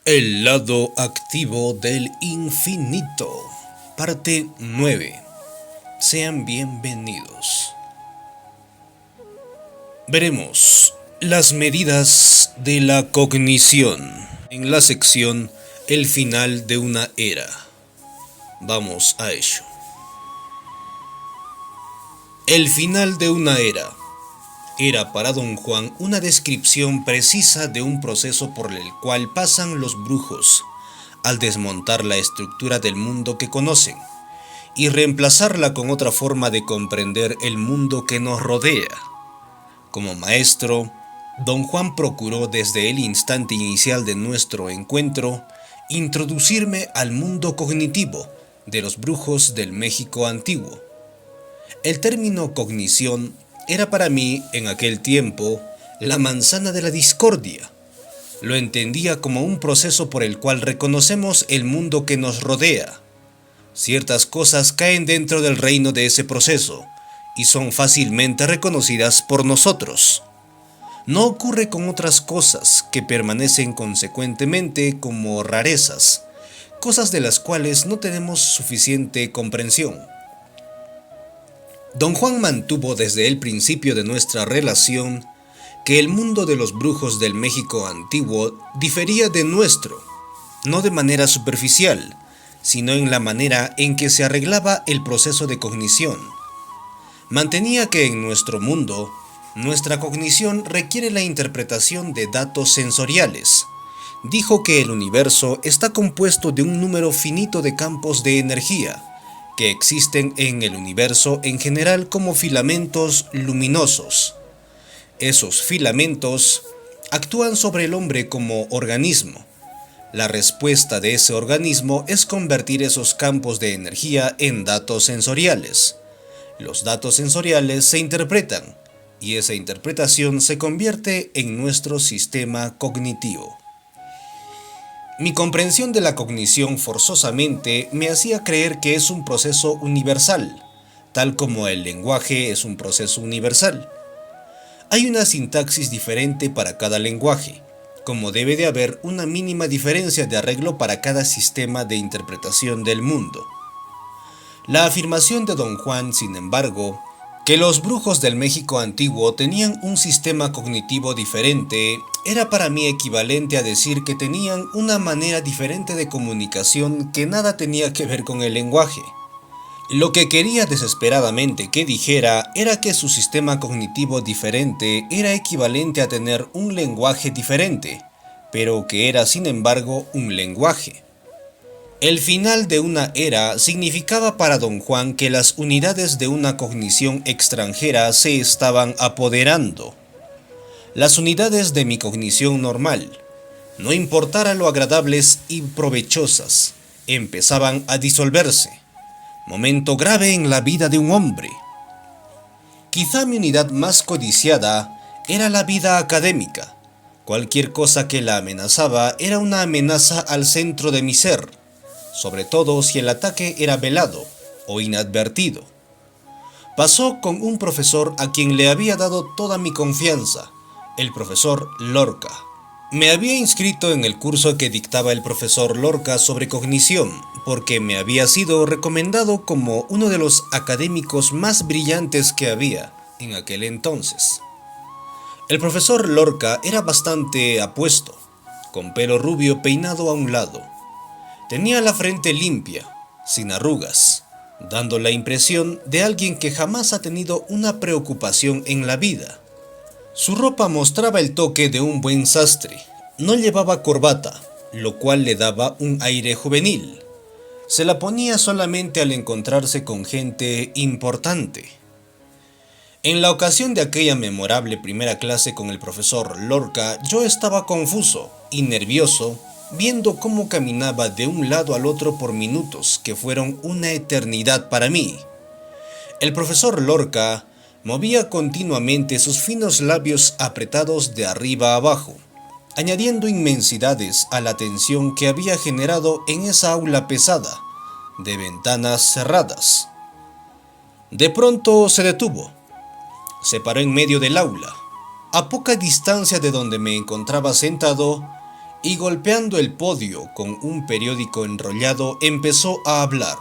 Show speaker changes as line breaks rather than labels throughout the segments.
El lado activo del infinito. Parte 9. Sean bienvenidos. Veremos las medidas de la cognición en la sección El final de una era. Vamos a ello. El final de una era. Era para don Juan una descripción precisa de un proceso por el cual pasan los brujos al desmontar la estructura del mundo que conocen y reemplazarla con otra forma de comprender el mundo que nos rodea. Como maestro, don Juan procuró desde el instante inicial de nuestro encuentro introducirme al mundo cognitivo de los brujos del México antiguo. El término cognición era para mí, en aquel tiempo, la manzana de la discordia. Lo entendía como un proceso por el cual reconocemos el mundo que nos rodea. Ciertas cosas caen dentro del reino de ese proceso y son fácilmente reconocidas por nosotros. No ocurre con otras cosas que permanecen consecuentemente como rarezas, cosas de las cuales no tenemos suficiente comprensión. Don Juan mantuvo desde el principio de nuestra relación que el mundo de los brujos del México antiguo difería de nuestro, no de manera superficial, sino en la manera en que se arreglaba el proceso de cognición. Mantenía que en nuestro mundo, nuestra cognición requiere la interpretación de datos sensoriales. Dijo que el universo está compuesto de un número finito de campos de energía, que existen en el universo en general como filamentos luminosos. Esos filamentos actúan sobre el hombre como organismo. La respuesta de ese organismo es convertir esos campos de energía en datos sensoriales. Los datos sensoriales se interpretan, y esa interpretación se convierte en nuestro sistema cognitivo. Mi comprensión de la cognición forzosamente me hacía creer que es un proceso universal, tal como el lenguaje es un proceso universal. Hay una sintaxis diferente para cada lenguaje, como debe de haber una mínima diferencia de arreglo para cada sistema de interpretación del mundo. La afirmación de don Juan, sin embargo, que los brujos del México antiguo tenían un sistema cognitivo diferente, era para mí equivalente a decir que tenían una manera diferente de comunicación que nada tenía que ver con el lenguaje. Lo que quería desesperadamente que dijera era que su sistema cognitivo diferente era equivalente a tener un lenguaje diferente, pero que era sin embargo un lenguaje. El final de una era significaba para don Juan que las unidades de una cognición extranjera se estaban apoderando. Las unidades de mi cognición normal, no importara lo agradables y provechosas, empezaban a disolverse. Momento grave en la vida de un hombre. Quizá mi unidad más codiciada era la vida académica. Cualquier cosa que la amenazaba era una amenaza al centro de mi ser, sobre todo si el ataque era velado o inadvertido. Pasó con un profesor a quien le había dado toda mi confianza, el profesor Lorca. Me había inscrito en el curso que dictaba el profesor Lorca sobre cognición, porque me había sido recomendado como uno de los académicos más brillantes que había en aquel entonces. El profesor Lorca era bastante apuesto, con pelo rubio peinado a un lado. Tenía la frente limpia, sin arrugas, dando la impresión de alguien que jamás ha tenido una preocupación en la vida. Su ropa mostraba el toque de un buen sastre. No llevaba corbata, lo cual le daba un aire juvenil. Se la ponía solamente al encontrarse con gente importante. En la ocasión de aquella memorable primera clase con el profesor Lorca, yo estaba confuso y nervioso, viendo cómo caminaba de un lado al otro por minutos que fueron una eternidad para mí. El profesor Lorca movía continuamente sus finos labios apretados de arriba a abajo, añadiendo inmensidades a la tensión que había generado en esa aula pesada, de ventanas cerradas. De pronto se detuvo. Se paró en medio del aula, a poca distancia de donde me encontraba sentado, y golpeando el podio con un periódico enrollado empezó a hablar.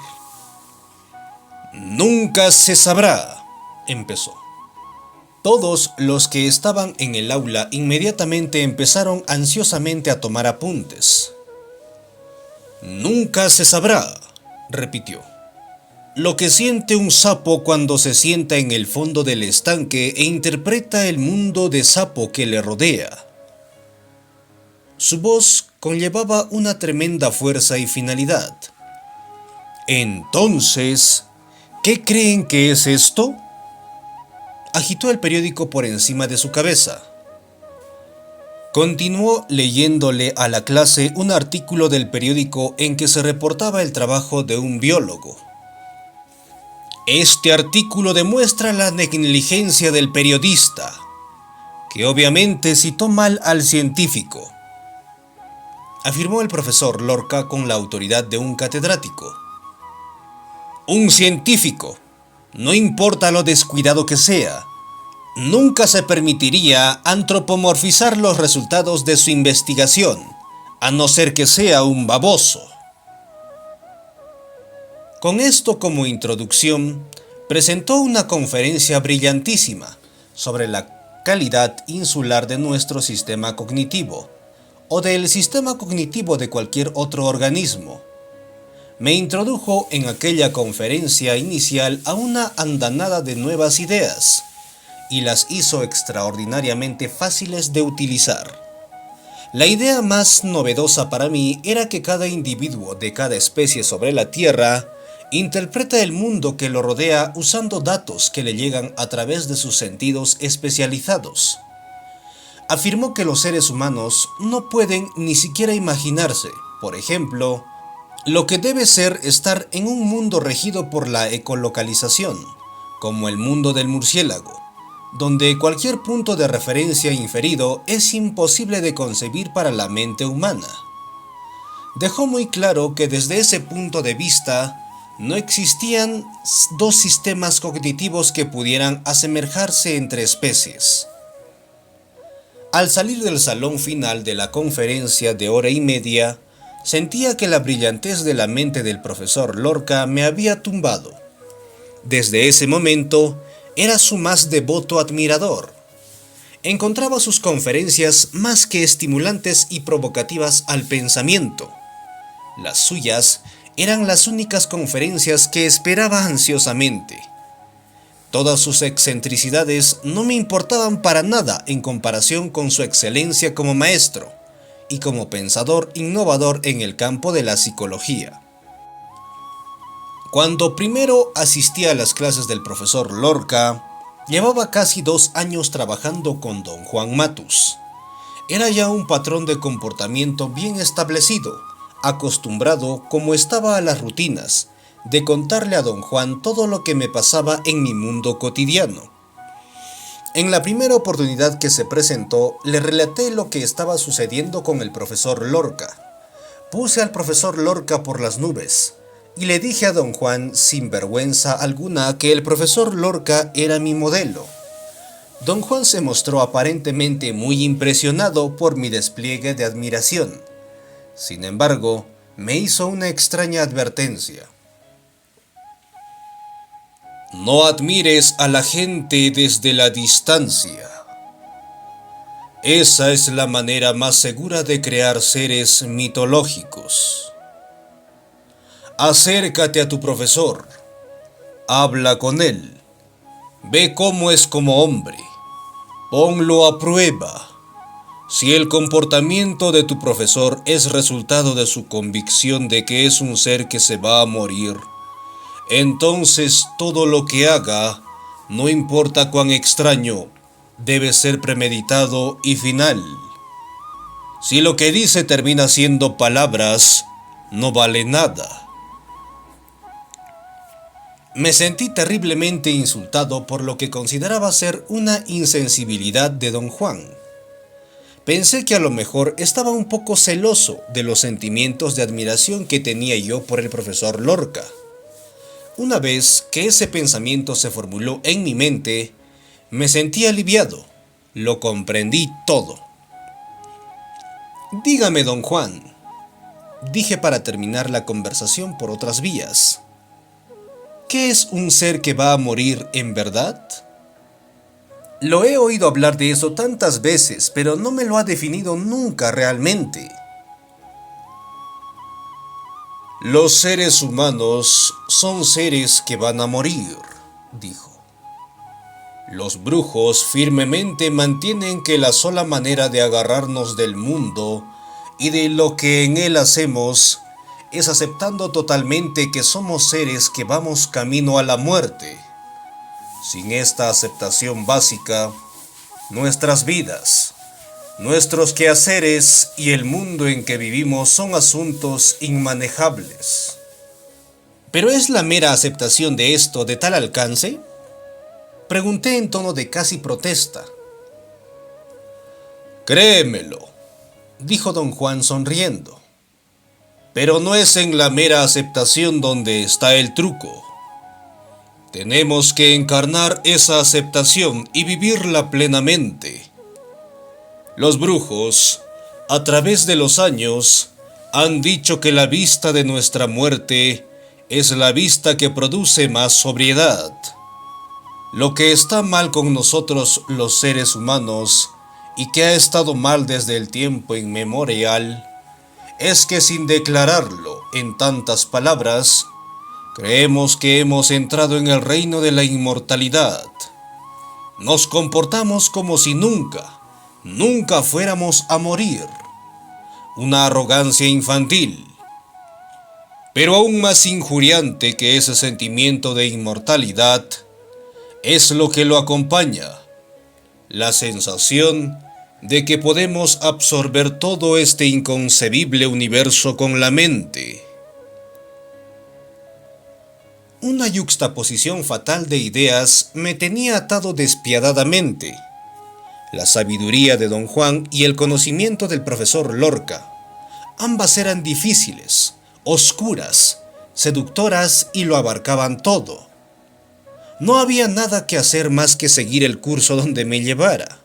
«Nunca se sabrá», empezó. Todos los que estaban en el aula inmediatamente empezaron ansiosamente a tomar apuntes. «Nunca se sabrá», repitió. «Lo que siente un sapo cuando se sienta en el fondo del estanque e interpreta el mundo de sapo que le rodea». Su voz conllevaba una tremenda fuerza y finalidad. «Entonces, ¿qué creen que es esto?». Agitó el periódico por encima de su cabeza. Continuó leyéndole a la clase un artículo del periódico en que se reportaba el trabajo de un biólogo. «Este artículo demuestra la negligencia del periodista, que obviamente citó mal al científico», afirmó el profesor Lorca con la autoridad de un catedrático. «Un científico, no importa lo descuidado que sea, nunca se permitiría antropomorfizar los resultados de su investigación, a no ser que sea un baboso». Con esto como introducción, presentó una conferencia brillantísima sobre la calidad insular de nuestro sistema cognitivo, o del sistema cognitivo de cualquier otro organismo. Me introdujo en aquella conferencia inicial a una andanada de nuevas ideas, y las hizo extraordinariamente fáciles de utilizar. La idea más novedosa para mí era que cada individuo de cada especie sobre la Tierra interpreta el mundo que lo rodea usando datos que le llegan a través de sus sentidos especializados. Afirmó que los seres humanos no pueden ni siquiera imaginarse, por ejemplo, lo que debe ser estar en un mundo regido por la ecolocalización, como el mundo del murciélago, donde cualquier punto de referencia inferido es imposible de concebir para la mente humana. Dejó muy claro que desde ese punto de vista no existían dos sistemas cognitivos que pudieran asemejarse entre especies. Al salir del salón final de la conferencia de hora y media, sentía que la brillantez de la mente del profesor Lorca me había tumbado. Desde ese momento, era su más devoto admirador. Encontraba sus conferencias más que estimulantes y provocativas al pensamiento. Las suyas eran las únicas conferencias que esperaba ansiosamente. Todas sus excentricidades no me importaban para nada en comparación con su excelencia como maestro y como pensador innovador en el campo de la psicología. Cuando primero asistí a las clases del profesor Lorca, llevaba casi 2 años trabajando con don Juan Matus. Era ya un patrón de comportamiento bien establecido, acostumbrado como estaba a las rutinas, de contarle a don Juan todo lo que me pasaba en mi mundo cotidiano. En la primera oportunidad que se presentó, le relaté lo que estaba sucediendo con el profesor Lorca. Puse al profesor Lorca por las nubes, y le dije a don Juan sin vergüenza alguna que el profesor Lorca era mi modelo. Don Juan se mostró aparentemente muy impresionado por mi despliegue de admiración. Sin embargo, me hizo una extraña advertencia. «No admires a la gente desde la distancia. Esa es la manera más segura de crear seres mitológicos. Acércate a tu profesor, habla con él, ve cómo es como hombre, ponlo a prueba. Si el comportamiento de tu profesor es resultado de su convicción de que es un ser que se va a morir, entonces todo lo que haga, no importa cuán extraño, debe ser premeditado y final. Si lo que dice termina siendo palabras, no vale nada». Me sentí terriblemente insultado por lo que consideraba ser una insensibilidad de don Juan. Pensé que a lo mejor estaba un poco celoso de los sentimientos de admiración que tenía yo por el profesor Lorca. Una vez que ese pensamiento se formuló en mi mente, me sentí aliviado, lo comprendí todo. Dígame, don Juan, dije para terminar la conversación por otras vías. ¿Qué es un ser que va a morir en verdad? Lo he oído hablar de eso tantas veces, pero no me lo ha definido nunca realmente. Los seres humanos son seres que van a morir, dijo. Los brujos firmemente mantienen que la sola manera de agarrarnos del mundo y de lo que en él hacemos es aceptando totalmente que somos seres que vamos camino a la muerte. Sin esta aceptación básica, nuestras vidas, nuestros quehaceres y el mundo en que vivimos son asuntos inmanejables. ¿Pero es la mera aceptación de esto de tal alcance? Pregunté en tono de casi protesta. Créemelo, dijo don Juan sonriendo. Pero no es en la mera aceptación donde está el truco. Tenemos que encarnar esa aceptación y vivirla plenamente. Los brujos, a través de los años, han dicho que la vista de nuestra muerte es la vista que produce más sobriedad. Lo que está mal con nosotros los seres humanos, y que ha estado mal desde el tiempo inmemorial, es que sin declararlo en tantas palabras, creemos que hemos entrado en el reino de la inmortalidad. Nos comportamos como si nunca fuéramos a morir. Una arrogancia infantil. Pero aún más injuriante que ese sentimiento de inmortalidad es lo que lo acompaña, la sensación de que podemos absorber todo este inconcebible universo con la mente. Una yuxtaposición fatal de ideas me tenía atado despiadadamente. La sabiduría de don Juan y el conocimiento del profesor Lorca. Ambas eran difíciles, oscuras, seductoras y lo abarcaban todo. No había nada que hacer más que seguir el curso donde me llevara.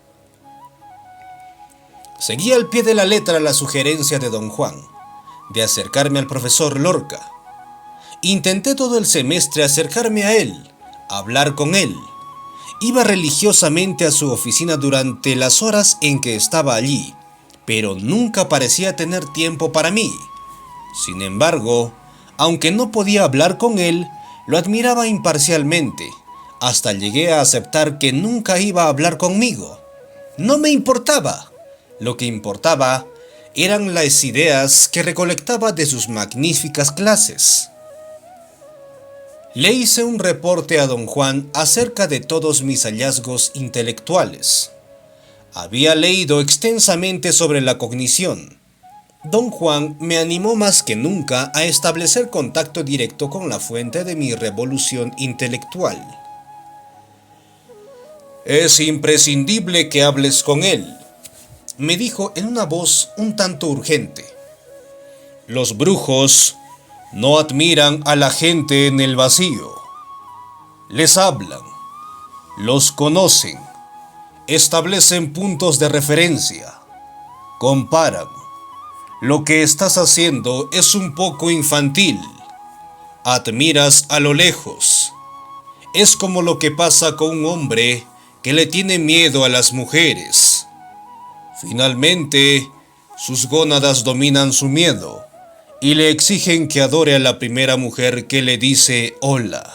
Seguí al pie de la letra la sugerencia de don Juan, de acercarme al profesor Lorca. Intenté todo el semestre acercarme a él, hablar con él. Iba religiosamente a su oficina durante las horas en que estaba allí, pero nunca parecía tener tiempo para mí. Sin embargo, aunque no podía hablar con él, lo admiraba imparcialmente. Hasta llegué a aceptar que nunca iba a hablar conmigo. No me importaba. Lo que importaba eran las ideas que recolectaba de sus magníficas clases. Le hice un reporte a don Juan acerca de todos mis hallazgos intelectuales. Había leído extensamente sobre la cognición. Don Juan me animó más que nunca a establecer contacto directo con la fuente de mi revolución intelectual. Es imprescindible que hables con él, me dijo en una voz un tanto urgente. Los brujos no admiran a la gente en el vacío. Les hablan, los conocen, establecen puntos de referencia, comparan. Lo que estás haciendo es un poco infantil. Admiras a lo lejos. Es como lo que pasa con un hombre que le tiene miedo a las mujeres. Finalmente, sus gónadas dominan su miedo y le exigen que adore a la primera mujer que le dice hola.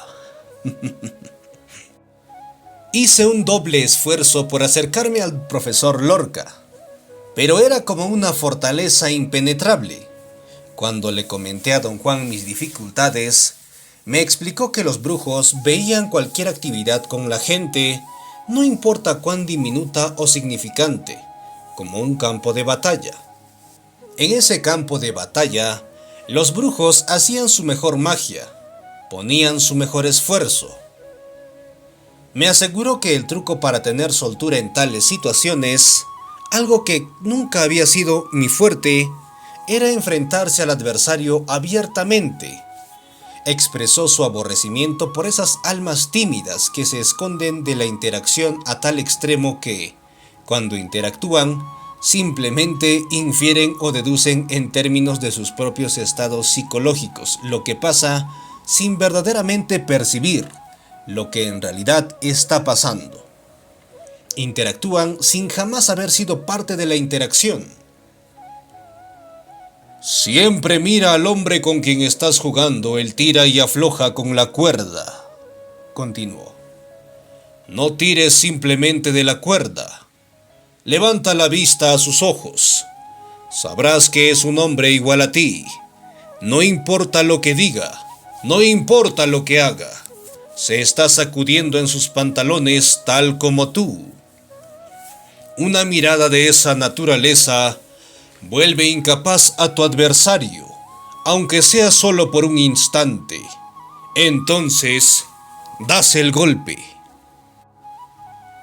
Hice un doble esfuerzo por acercarme al profesor Lorca, pero era como una fortaleza impenetrable. Cuando le comenté a don Juan mis dificultades, me explicó que los brujos veían cualquier actividad con la gente, no importa cuán diminuta o significante, como un campo de batalla. En ese campo de batalla, los brujos hacían su mejor magia, ponían su mejor esfuerzo. Me aseguró que el truco para tener soltura en tales situaciones, algo que nunca había sido mi fuerte, era enfrentarse al adversario abiertamente. Expresó su aborrecimiento por esas almas tímidas que se esconden de la interacción a tal extremo que, cuando interactúan, Simplemente infieren o deducen en términos de sus propios estados psicológicos lo que pasa sin verdaderamente percibir lo que en realidad está pasando. Interactúan sin jamás haber sido parte de la interacción. Siempre mira al hombre con quien estás jugando, él tira y afloja con la cuerda, continuó. No tires simplemente de la cuerda. Levanta la vista a sus ojos. Sabrás que es un hombre igual a ti. No importa lo que diga, no importa lo que haga. Se está sacudiendo en sus pantalones tal como tú. Una mirada de esa naturaleza vuelve incapaz a tu adversario, aunque sea solo por un instante. Entonces, das el golpe.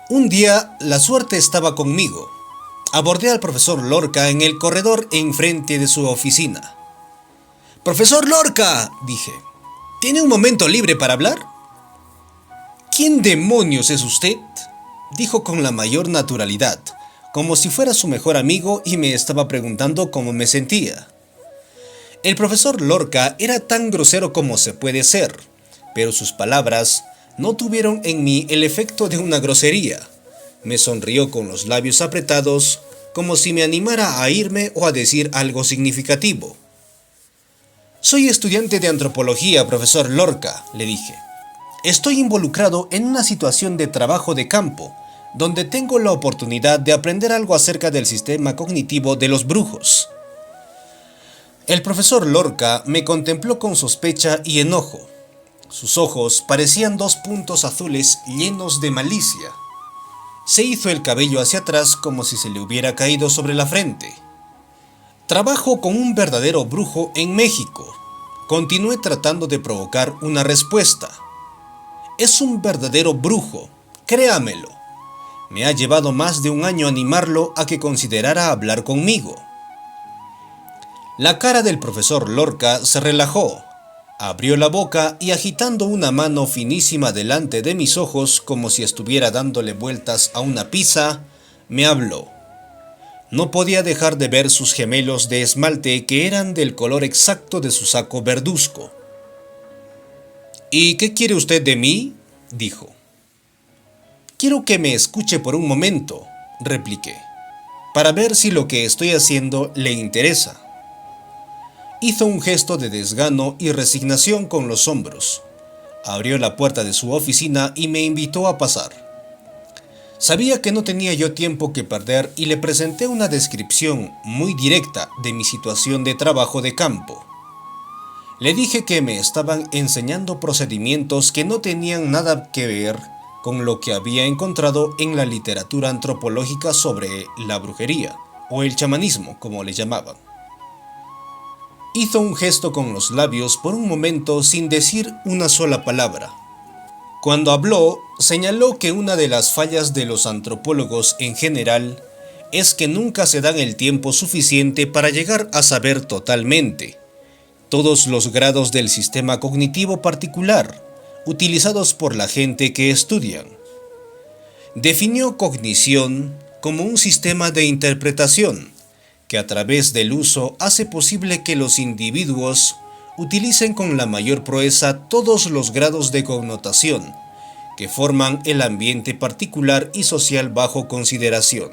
Un día, la suerte estaba conmigo. Abordé al profesor Lorca en el corredor enfrente de su oficina. «Profesor Lorca», dije, «¿tiene un momento libre para hablar?» «¿Quién demonios es usted?», dijo con la mayor naturalidad, como si fuera su mejor amigo y me estaba preguntando cómo me sentía. El profesor Lorca era tan grosero como se puede ser, pero sus palabras no tuvieron en mí el efecto de una grosería. Me sonrió con los labios apretados, como si me animara a irme o a decir algo significativo. «Soy estudiante de antropología, profesor Lorca», le dije. «Estoy involucrado en una situación de trabajo de campo, donde tengo la oportunidad de aprender algo acerca del sistema cognitivo de los brujos». El profesor Lorca me contempló con sospecha y enojo. Sus ojos parecían dos puntos azules llenos de malicia. Se hizo el cabello hacia atrás como si se le hubiera caído sobre la frente. «Trabajo con un verdadero brujo en México», continué tratando de provocar una respuesta. «Es un verdadero brujo, créamelo. Me ha llevado más de un año animarlo a que considerara hablar conmigo». La cara del profesor Lorca se relajó, abrió la boca y agitando una mano finísima delante de mis ojos como si estuviera dándole vueltas a una pizza, me habló. No podía dejar de ver sus gemelos de esmalte que eran del color exacto de su saco verduzco. «¿Y qué quiere usted de mí?», dijo. «Quiero que me escuche por un momento», repliqué, «para ver si lo que estoy haciendo le interesa». Hizo un gesto de desgano y resignación con los hombros. Abrió la puerta de su oficina y me invitó a pasar. Sabía que no tenía yo tiempo que perder y le presenté una descripción muy directa de mi situación de trabajo de campo. Le dije que me estaban enseñando procedimientos que no tenían nada que ver con lo que había encontrado en la literatura antropológica sobre la brujería, o el chamanismo, como le llamaban. Hizo un gesto con los labios por un momento sin decir una sola palabra. Cuando habló, señaló que una de las fallas de los antropólogos en general es que nunca se dan el tiempo suficiente para llegar a saber totalmente todos los grados del sistema cognitivo particular utilizados por la gente que estudian. Definió cognición como un sistema de interpretación que a través del uso hace posible que los individuos utilicen con la mayor proeza todos los grados de connotación que forman el ambiente particular y social bajo consideración.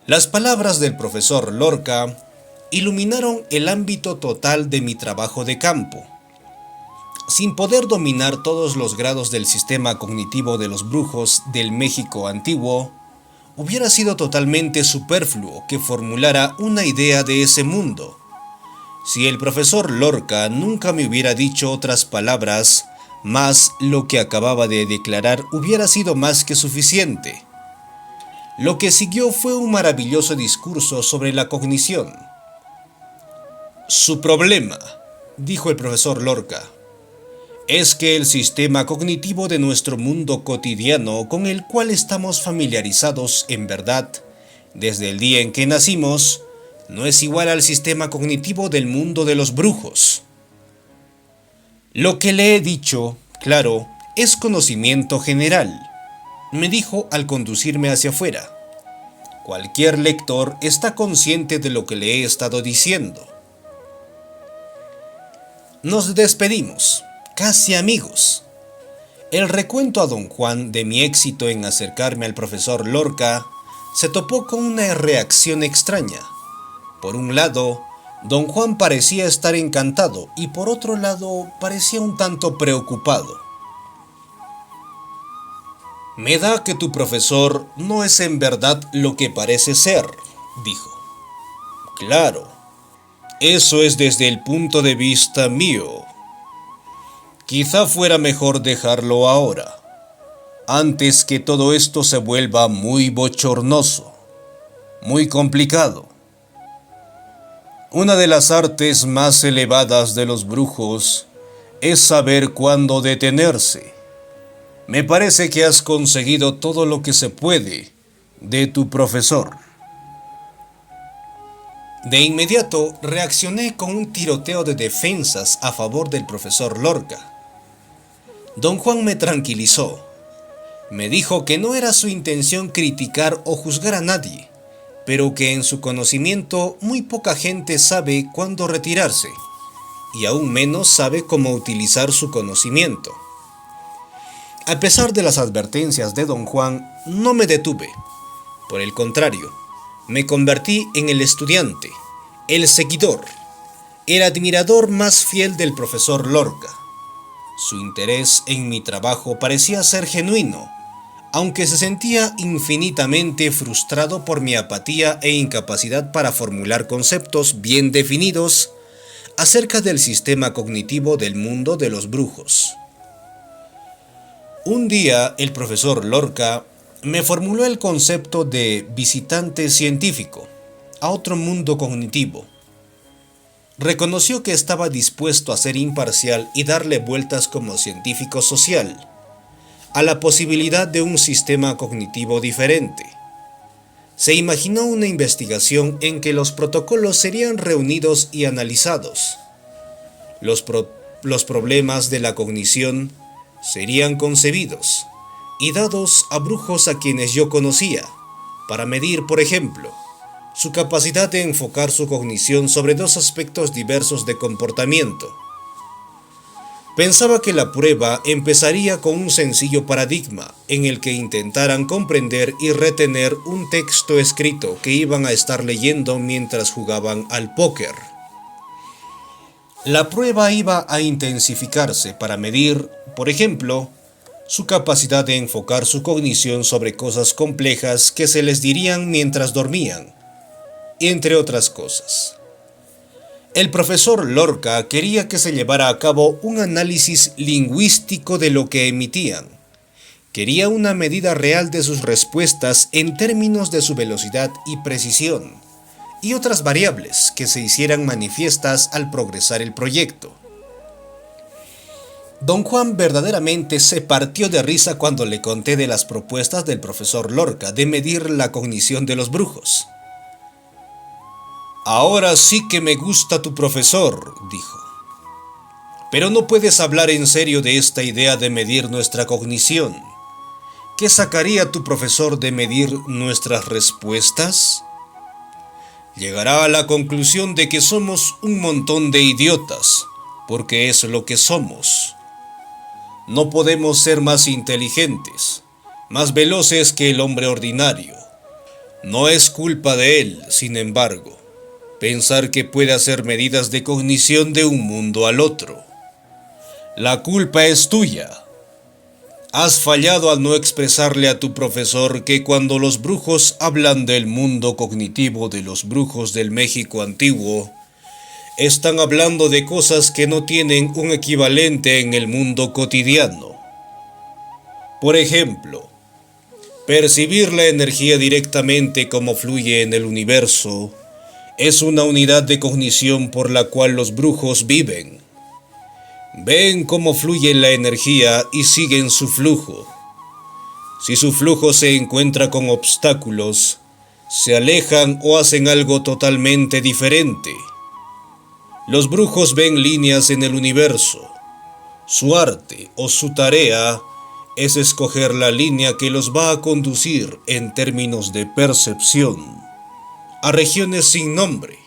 Las palabras del profesor Lorca iluminaron el ámbito total de mi trabajo de campo. Sin poder dominar todos los grados del sistema cognitivo de los brujos del México antiguo, hubiera sido totalmente superfluo que formulara una idea de ese mundo. Si el profesor Lorca nunca me hubiera dicho otras palabras, más lo que acababa de declarar hubiera sido más que suficiente. Lo que siguió fue un maravilloso discurso sobre la cognición. «Su problema», dijo el profesor Lorca, «es que el sistema cognitivo de nuestro mundo cotidiano con el cual estamos familiarizados en verdad, desde el día en que nacimos, no es igual al sistema cognitivo del mundo de los brujos. Lo que le he dicho, claro, es conocimiento general», me dijo al conducirme hacia afuera. Cualquier lector está consciente de lo que le he estado diciendo. Nos despedimos, casi amigos. El recuento a don Juan de mi éxito en acercarme al profesor Lorca se topó con una reacción extraña. Por un lado, don Juan parecía estar encantado y por otro lado parecía un tanto preocupado. Me da que tu profesor no es en verdad lo que parece ser, dijo. Claro, eso es desde el punto de vista mío. Quizá fuera mejor dejarlo ahora, antes que todo esto se vuelva muy bochornoso, muy complicado. Una de las artes más elevadas de los brujos es saber cuándo detenerse. Me parece que has conseguido todo lo que se puede de tu profesor. De inmediato reaccioné con un tiroteo de defensas a favor del profesor Lorca. Don Juan me tranquilizó. Me dijo que no era su intención criticar o juzgar a nadie, pero que en su conocimiento muy poca gente sabe cuándo retirarse, y aún menos sabe cómo utilizar su conocimiento. A pesar de las advertencias de don Juan, no me detuve. Por el contrario, me convertí en el estudiante, el seguidor, el admirador más fiel del profesor Lorca. Su interés en mi trabajo parecía ser genuino, aunque se sentía infinitamente frustrado por mi apatía e incapacidad para formular conceptos bien definidos acerca del sistema cognitivo del mundo de los brujos. Un día el profesor Lorca me formuló el concepto de visitante científico a otro mundo cognitivo. Reconoció que estaba dispuesto a ser imparcial y darle vueltas como científico social a la posibilidad de un sistema cognitivo diferente. Se imaginó una investigación en que los protocolos serían reunidos y analizados. Los problemas de la cognición serían concebidos y dados a brujos a quienes yo conocía, para medir, por ejemplo, su capacidad de enfocar su cognición sobre dos aspectos diversos de comportamiento. Pensaba que la prueba empezaría con un sencillo paradigma en el que intentaran comprender y retener un texto escrito que iban a estar leyendo mientras jugaban al póker. La prueba iba a intensificarse para medir, por ejemplo, su capacidad de enfocar su cognición sobre cosas complejas que se les dirían mientras dormían, entre otras cosas. El profesor Lorca quería que se llevara a cabo un análisis lingüístico de lo que emitían. Quería una medida real de sus respuestas en términos de su velocidad y precisión, y otras variables que se hicieran manifiestas al progresar el proyecto. Don Juan verdaderamente se partió de risa cuando le conté de las propuestas del profesor Lorca de medir la cognición de los brujos. Ahora sí que me gusta tu profesor, dijo. Pero no puedes hablar en serio de esta idea de medir nuestra cognición. ¿Qué sacaría tu profesor de medir nuestras respuestas? Llegará a la conclusión de que somos un montón de idiotas, porque es lo que somos. No podemos ser más inteligentes, más veloces que el hombre ordinario. No es culpa de él, sin embargo, pensar que puede hacer medidas de cognición de un mundo al otro. La culpa es tuya. Has fallado al no expresarle a tu profesor que cuando los brujos hablan del mundo cognitivo de los brujos del México antiguo, están hablando de cosas que no tienen un equivalente en el mundo cotidiano. Por ejemplo, percibir la energía directamente como fluye en el universo es una unidad de cognición por la cual los brujos viven. Ven cómo fluye la energía y siguen su flujo. Si su flujo se encuentra con obstáculos, se alejan o hacen algo totalmente diferente. Los brujos ven líneas en el universo. Su arte o su tarea es escoger la línea que los va a conducir en términos de percepción a regiones sin nombre.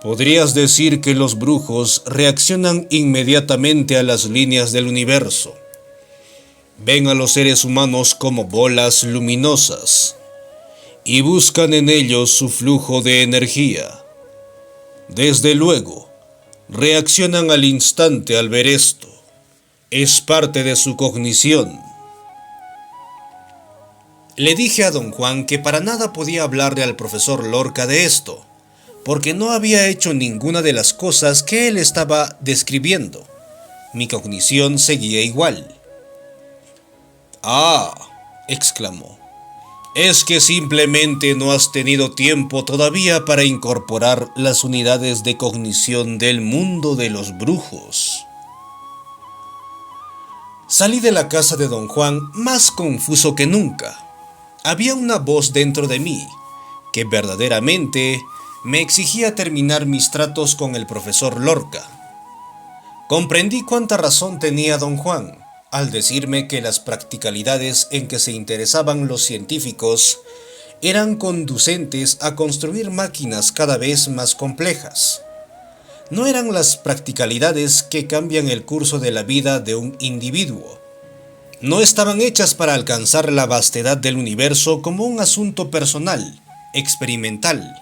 Podrías decir que los brujos reaccionan inmediatamente a las líneas del universo. Ven a los seres humanos como bolas luminosas y buscan en ellos su flujo de energía. Desde luego, reaccionan al instante al ver esto. Es parte de su cognición. Le dije a don Juan que para nada podía hablarle al profesor Lorca de esto, porque no había hecho ninguna de las cosas que él estaba describiendo. Mi cognición seguía igual. «Ah», exclamó, «es que simplemente no has tenido tiempo todavía para incorporar las unidades de cognición del mundo de los brujos». Salí de la casa de don Juan más confuso que nunca. Había una voz dentro de mí que verdaderamente me exigía terminar mis tratos con el profesor Lorca. Comprendí cuánta razón tenía don Juan al decirme que las practicalidades en que se interesaban los científicos eran conducentes a construir máquinas cada vez más complejas. No eran las practicalidades que cambian el curso de la vida de un individuo. No estaban hechas para alcanzar la vastedad del universo como un asunto personal, experimental.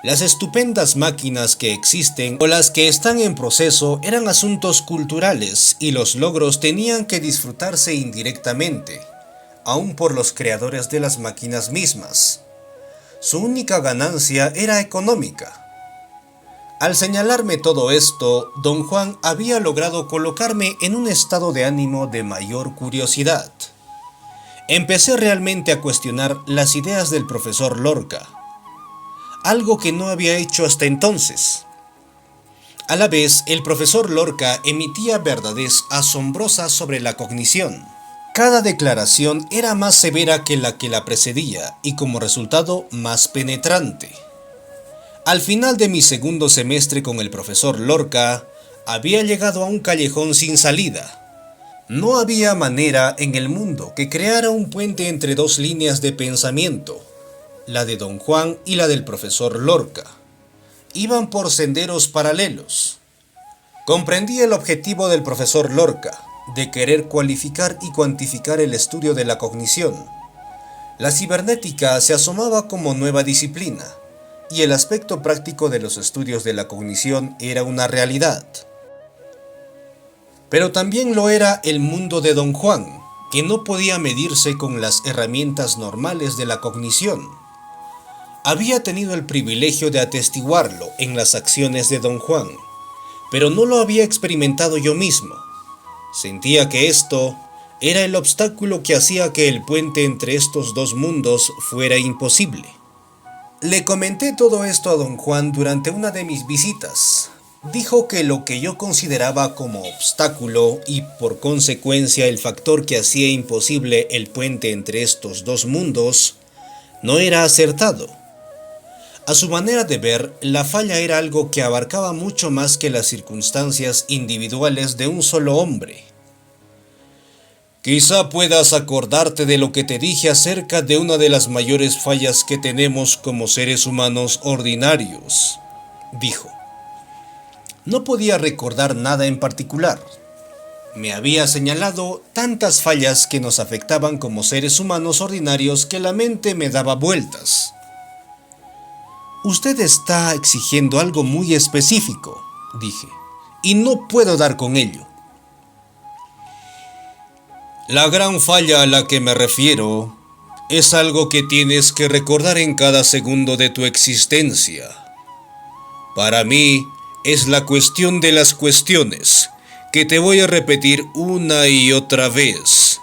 Las estupendas máquinas que existen o las que están en proceso eran asuntos culturales y los logros tenían que disfrutarse indirectamente, aun por los creadores de las máquinas mismas. Su única ganancia era económica. Al señalarme todo esto, don Juan había logrado colocarme en un estado de ánimo de mayor curiosidad. Empecé realmente a cuestionar las ideas del profesor Lorca, algo que no había hecho hasta entonces. A la vez, el profesor Lorca emitía verdades asombrosas sobre la cognición. Cada declaración era más severa que la precedía y como resultado más penetrante. Al final de mi segundo semestre con el profesor Lorca, había llegado a un callejón sin salida. No había manera en el mundo que creara un puente entre dos líneas de pensamiento, la de don Juan y la del profesor Lorca. Iban por senderos paralelos. Comprendí el objetivo del profesor Lorca, de querer cualificar y cuantificar el estudio de la cognición. La cibernética se asomaba como nueva disciplina, y el aspecto práctico de los estudios de la cognición era una realidad. Pero también lo era el mundo de don Juan, que no podía medirse con las herramientas normales de la cognición. Había tenido el privilegio de atestiguarlo en las acciones de don Juan, pero no lo había experimentado yo mismo. Sentía que esto era el obstáculo que hacía que el puente entre estos dos mundos fuera imposible. Le comenté todo esto a don Juan durante una de mis visitas. Dijo que lo que yo consideraba como obstáculo y por consecuencia el factor que hacía imposible el puente entre estos dos mundos no era acertado. A su manera de ver, la falla era algo que abarcaba mucho más que las circunstancias individuales de un solo hombre. «Quizá puedas acordarte de lo que te dije acerca de una de las mayores fallas que tenemos como seres humanos ordinarios», dijo. No podía recordar nada en particular. Me había señalado tantas fallas que nos afectaban como seres humanos ordinarios que la mente me daba vueltas. «Usted está exigiendo algo muy específico», dije, «y no puedo dar con ello». «La gran falla a la que me refiero es algo que tienes que recordar en cada segundo de tu existencia. Para mí es la cuestión de las cuestiones, que te voy a repetir una y otra vez,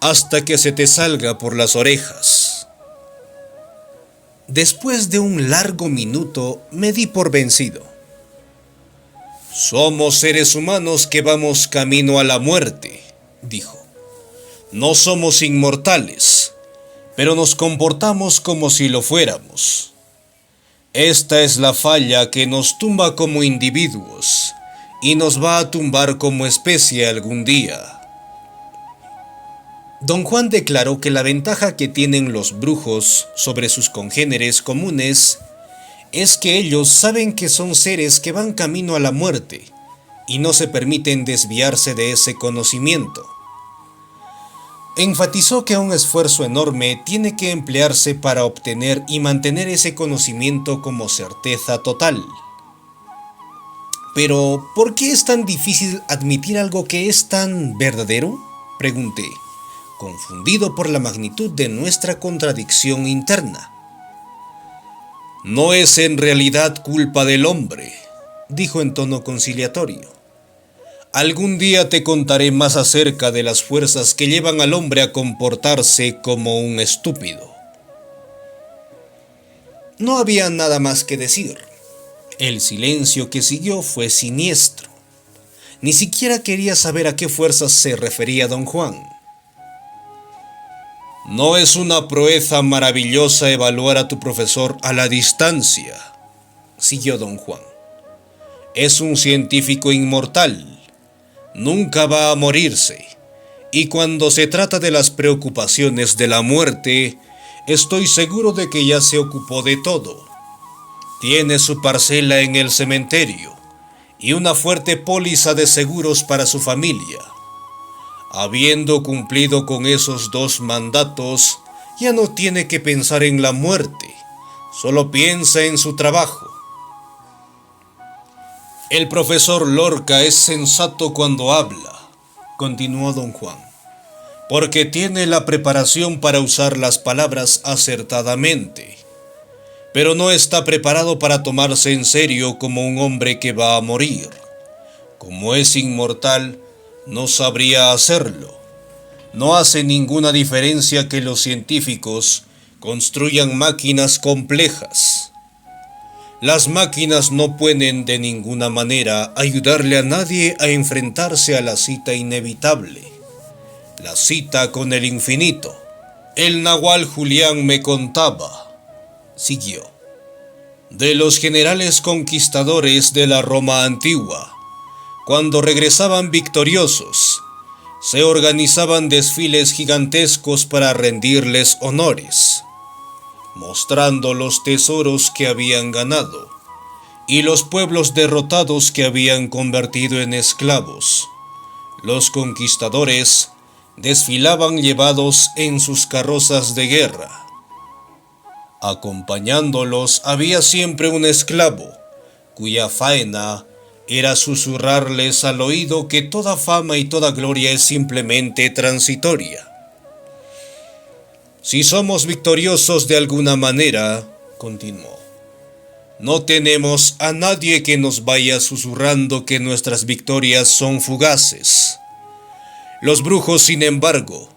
hasta que se te salga por las orejas». Después de un largo minuto me di por vencido. «Somos seres humanos que vamos camino a la muerte», dijo. «No somos inmortales, pero nos comportamos como si lo fuéramos. Esta es la falla que nos tumba como individuos y nos va a tumbar como especie algún día. Don Juan declaró que la ventaja que tienen los brujos sobre sus congéneres comunes es que ellos saben que son seres que van camino a la muerte y no se permiten desviarse de ese conocimiento. Enfatizó que un esfuerzo enorme tiene que emplearse para obtener y mantener ese conocimiento como certeza total. Pero, ¿por qué es tan difícil admitir algo que es tan verdadero?, pregunté, confundido por la magnitud de nuestra contradicción interna. No es en realidad culpa del hombre, dijo en tono conciliatorio. Algún día te contaré más acerca de las fuerzas que llevan al hombre a comportarse como un estúpido. No había nada más que decir. El silencio que siguió fue siniestro. Ni siquiera quería saber a qué fuerzas se refería don Juan. No es una proeza maravillosa evaluar a tu profesor a la distancia, siguió don Juan. Es un científico inmortal. Nunca va a morirse, y cuando se trata de las preocupaciones de la muerte, estoy seguro de que ya se ocupó de todo. Tiene su parcela en el cementerio y una fuerte póliza de seguros para su familia. Habiendo cumplido con esos 2 mandatos, ya no tiene que pensar en la muerte, solo piensa en su trabajo. El profesor Lorca es sensato cuando habla, continuó don Juan, porque tiene la preparación para usar las palabras acertadamente, pero no está preparado para tomarse en serio como un hombre que va a morir. Como es inmortal, no sabría hacerlo. No hace ninguna diferencia que los científicos construyan máquinas complejas. Las máquinas no pueden de ninguna manera ayudarle a nadie a enfrentarse a la cita inevitable, la cita con el infinito. El nahual Julián me contaba, siguió, de los generales conquistadores de la Roma antigua. Cuando regresaban victoriosos, se organizaban desfiles gigantescos para rendirles honores, mostrando los tesoros que habían ganado y los pueblos derrotados que habían convertido en esclavos. Los conquistadores desfilaban llevados en sus carrozas de guerra. Acompañándolos había siempre un esclavo, cuya faena era susurrarles al oído que toda fama y toda gloria es simplemente transitoria. Si somos victoriosos de alguna manera, continuó, no tenemos a nadie que nos vaya susurrando que nuestras victorias son fugaces. Los brujos, sin embargo,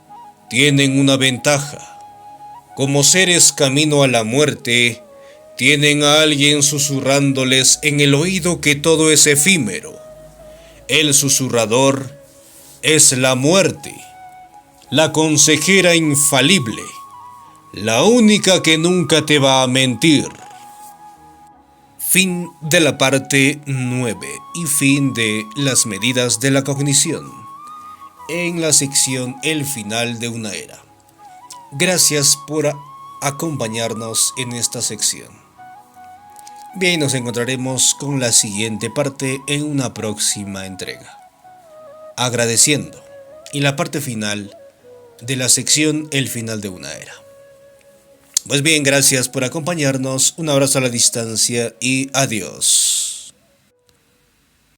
tienen una ventaja. Como seres camino a la muerte, tienen a alguien susurrándoles en el oído que todo es efímero. El susurrador es la muerte, la consejera infalible, la única que nunca te va a mentir. Fin de la parte 9 y fin de las medidas de la cognición en la sección El final de una era. Gracias por acompañarnos en esta sección. Bien, nos encontraremos con la siguiente parte en una próxima entrega. Agradeciendo. Y la parte final de la sección El final de una era. Pues bien, gracias por acompañarnos, un abrazo a la distancia y adiós.